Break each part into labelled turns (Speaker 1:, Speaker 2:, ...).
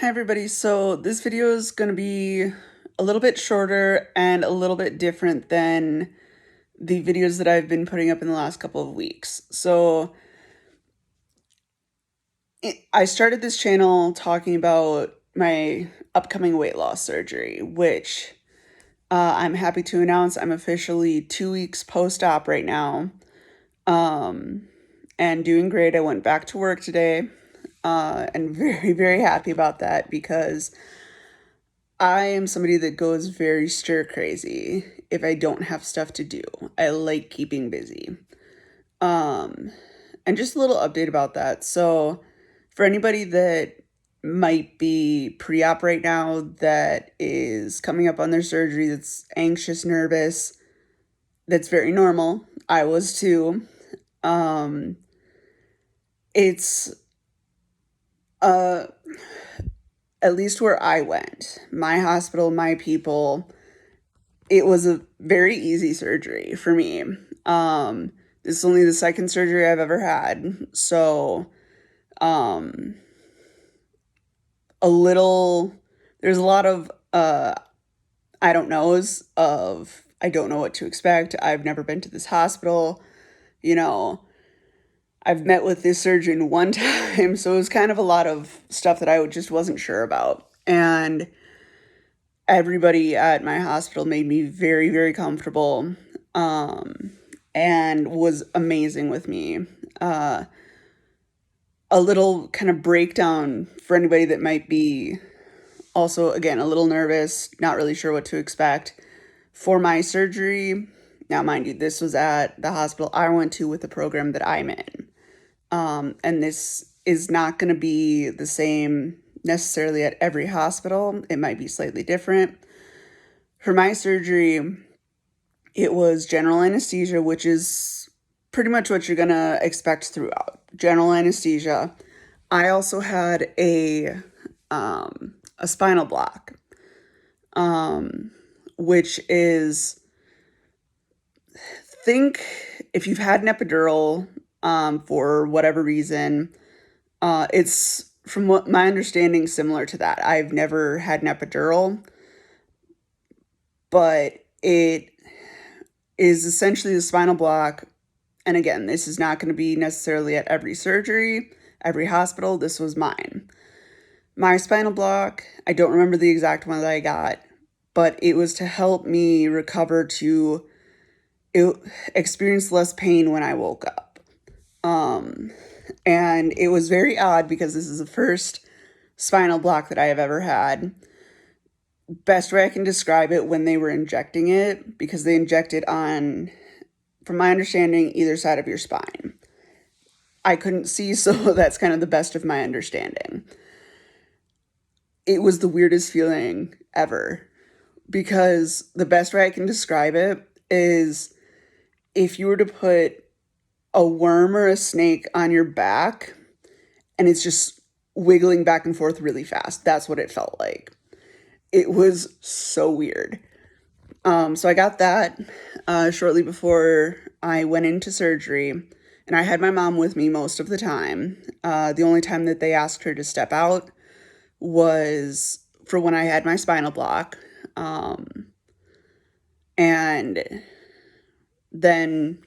Speaker 1: Hi everybody. So this video is going to be a little bit shorter and a little bit different than the videos that I've been putting up in the last couple of weeks. I started this channel talking about my upcoming weight loss surgery, which I'm happy to announce I'm officially 2 weeks post-op right now, and doing great. I went back to work today, and very, very happy about that because I am somebody that goes very stir crazy if I don't have stuff to do. I like keeping busy. Um, and just a little update about that. So, for anybody that might be pre-op right now that is coming up on their surgery, that's anxious, nervous, that's very normal. I was too. Um, it's uh at least where I went, my hospital, my people, it was a very easy surgery for me. This is only the second surgery I've ever had. So, um, a little, there's a lot of, I don't knows of, I don't know what to expect. I've never been to this hospital. You know, I've met with this surgeon one time. So it was kind of a lot of stuff that I just wasn't sure about. And everybody at my hospital made me very, very comfortable, um, and was amazing with me. Uh, a little kind of breakdown for anybody that might be also, again, a little nervous, not really sure what to expect. For my surgery, now mind you, this was at the hospital I went to with the program that I'm in. And this is not going to be the same necessarily at every hospital. It might be slightly different. For my surgery, it was general anesthesia, which is pretty much what you're going to expect throughout. General anesthesia. I also had a spinal block, which is, think if you've had an epidural, for whatever reason, it's, from what my understanding, similar to that. I've never had an epidural, but it is essentially the spinal block. And again, this is not going to be necessarily at every surgery, every hospital. This was mine. My spinal block, I don't remember the exact one that I got, but it was to help me recover to experience less pain when I woke up. And it was very odd because this is the first spinal block that I have ever had. Best way I can describe it, when they were injecting it, because they inject it on, from my understanding, either side of your spine. I couldn't see, so that's kind of the best of my understanding. It was the weirdest feeling ever, because the best way I can describe it is if you were to put a worm or a snake on your back and it's just wiggling back and forth really fast. That's what it felt like. It was so weird. So I got that shortly before I went into surgery, and I had my mom with me most of the time. The only time that they asked her to step out was for when I had my spinal block. And then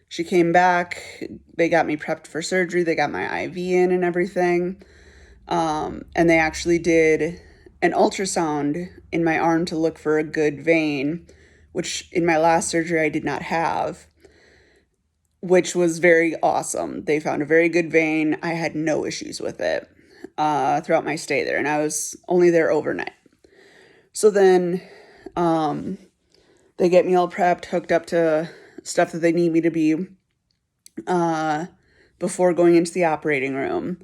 Speaker 1: she came back, they got me prepped for surgery, they got my IV in and everything. And they actually did an ultrasound in my arm to look for a good vein, which in my last surgery I did not have, which was very awesome. They found a very good vein. I had no issues with it throughout my stay there, and I was only there overnight. So then they get me all prepped, hooked up to stuff that they need me to be before going into the operating room.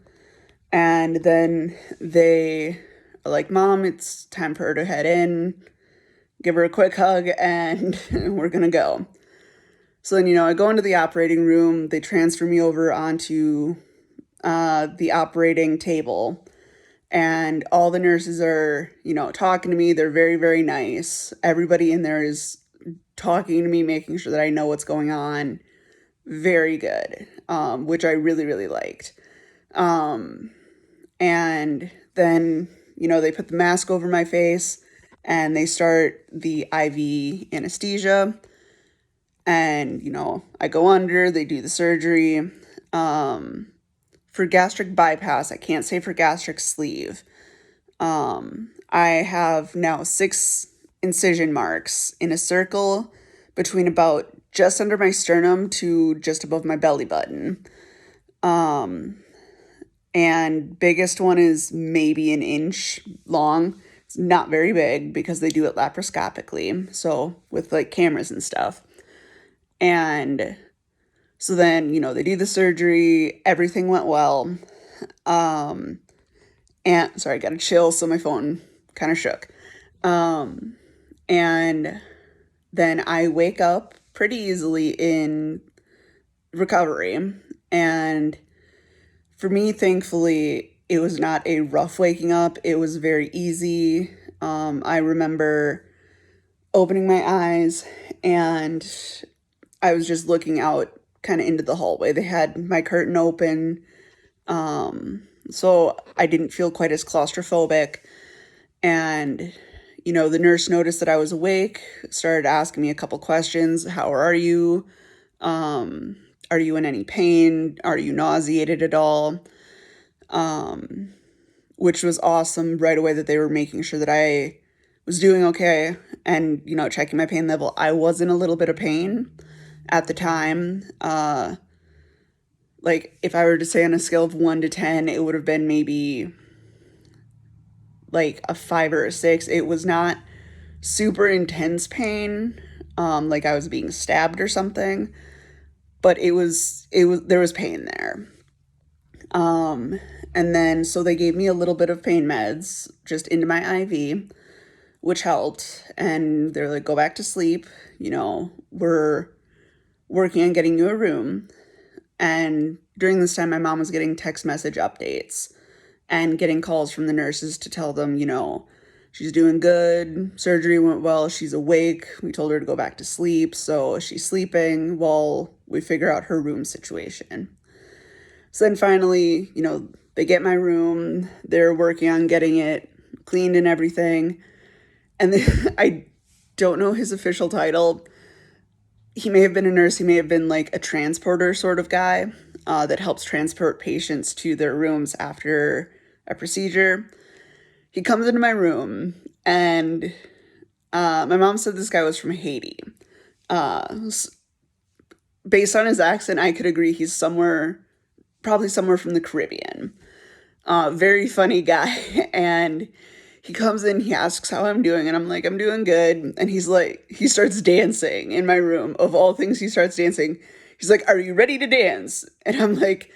Speaker 1: And then they are like, Mom, it's time for her to head in, give her a quick hug, and we're going to go. So then, I go into the operating room. They transfer me over onto the operating table. And all the nurses are, talking to me. They're very, very nice. Everybody in there is talking to me, making sure that I know what's going on. Very good, which I really, really liked. And then, they put the mask over my face and they start the IV anesthesia. And, I go under, they do the surgery. For gastric bypass, I can't say for gastric sleeve. I have now 6 incision marks in a circle between about just under my sternum to just above my belly button. And biggest one is maybe an inch long. It's not very big because they do it laparoscopically, so with like cameras and stuff. And so then, they do the surgery, everything went well. And sorry, I got a chill, so my phone kind of shook. And then I wake up pretty easily in recovery. And for me, thankfully, it was not a rough waking up. It was very easy. I remember opening my eyes and I was just looking out kind of into the hallway. They had my curtain open, so I didn't feel quite as claustrophobic. And, the nurse noticed that I was awake, started asking me a couple questions. How are you? Are you in any pain? Are you nauseated at all? Which was awesome right away that they were making sure that I was doing okay and, checking my pain level. I was in a little bit of pain at the time. Like if I were to say on a scale of 1 to 10, it would have been maybe like a 5 or a 6. It was not super intense pain, like I was being stabbed or something, but there was pain there. And then so they gave me a little bit of pain meds just into my IV, which helped. And they're like, go back to sleep. We're working on getting you a room. And during this time, my mom was getting text message updates and getting calls from the nurses to tell them, she's doing good. Surgery went well. She's awake. We told her to go back to sleep. So she's sleeping while we figure out her room situation. So then finally, they get my room. They're working on getting it cleaned and everything. And I don't know his official title. He may have been a nurse. He may have been like a transporter sort of guy that helps transport patients to their rooms after a procedure. He comes into my room and my mom said this guy was from Haiti. Based on his accent, I could agree he's probably somewhere from the Caribbean. Very funny guy. And he comes in, he asks how I'm doing, and I'm like, I'm doing good. And he's like, he starts dancing in my room. Of all things, he starts dancing. He's like, are you ready to dance? And I'm like,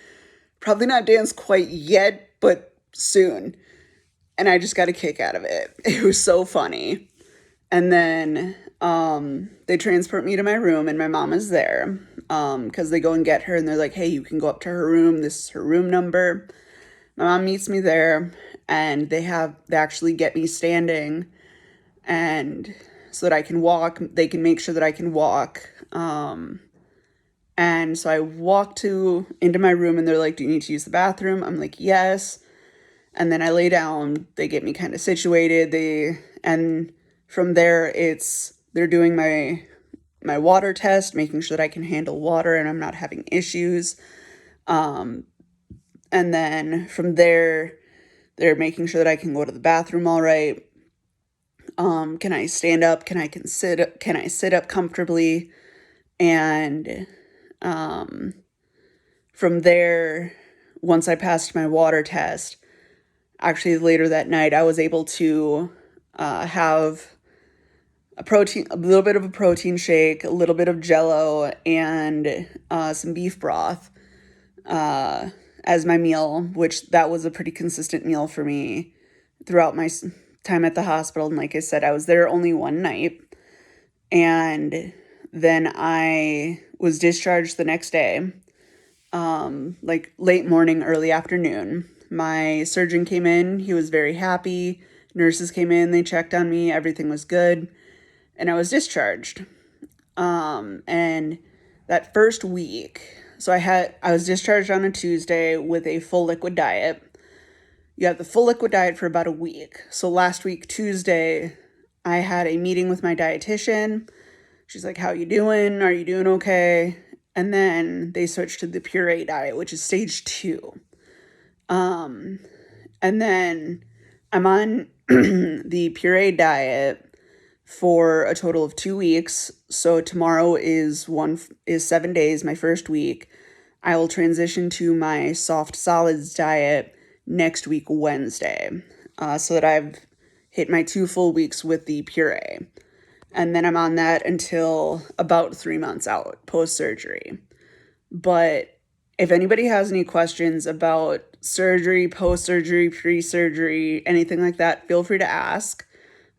Speaker 1: probably not dance quite yet, but soon. And I just got a kick out of it. It was so funny. And then they transport me to my room, and my mom is there because they go and get her, and they're like, hey, you can go up to her room. This is her room number. My mom meets me there, and they actually get me standing, and so that I can walk. They can make sure that I can walk. And so I walk into my room, and they're like, do you need to use the bathroom? I'm like, yes. And then I lay down. They get me kind of situated. And from there, they're doing my water test, making sure that I can handle water and I'm not having issues. And then from there, they're making sure that I can go to the bathroom all right. Can I stand up? Can I sit up comfortably? And from there, once I passed my water test, actually later that night, I was able to have a little bit of a protein shake, a little bit of Jell-O, and some beef broth as my meal, which that was a pretty consistent meal for me throughout my time at the hospital. And like I said, I was there only one night, and then I was discharged the next day, like late morning, early afternoon. My surgeon came in. He was very happy. Nurses came in. They checked on me. Everything was good. And I was discharged. And that first week, so I was discharged on a Tuesday with a full liquid diet. you have the full liquid diet for about a week. So last week, Tuesday, I had a meeting with my dietitian. She's like, how you doing? Are you doing okay? And then they switched to the puree diet, which is stage 2. Um, and then I'm on the puree diet for a total of 2 weeks. So tomorrow is 7 days, my first week. I will transition to my soft solids diet next week, Wednesday, so that I've hit my 2 full weeks with the puree. And then I'm on that until about 3 months out post surgery. But if anybody has any questions about surgery, post surgery, pre surgery, anything like that, feel free to ask.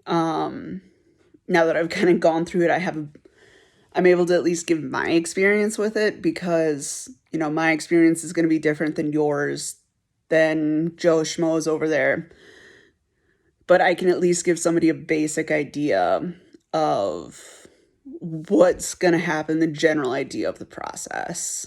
Speaker 1: Now that I've kind of gone through it, I'm able to at least give my experience with it, because, my experience is going to be different than yours, than Joe Schmo's over there. But I can at least give somebody a basic idea of what's going to happen, the general idea of the process.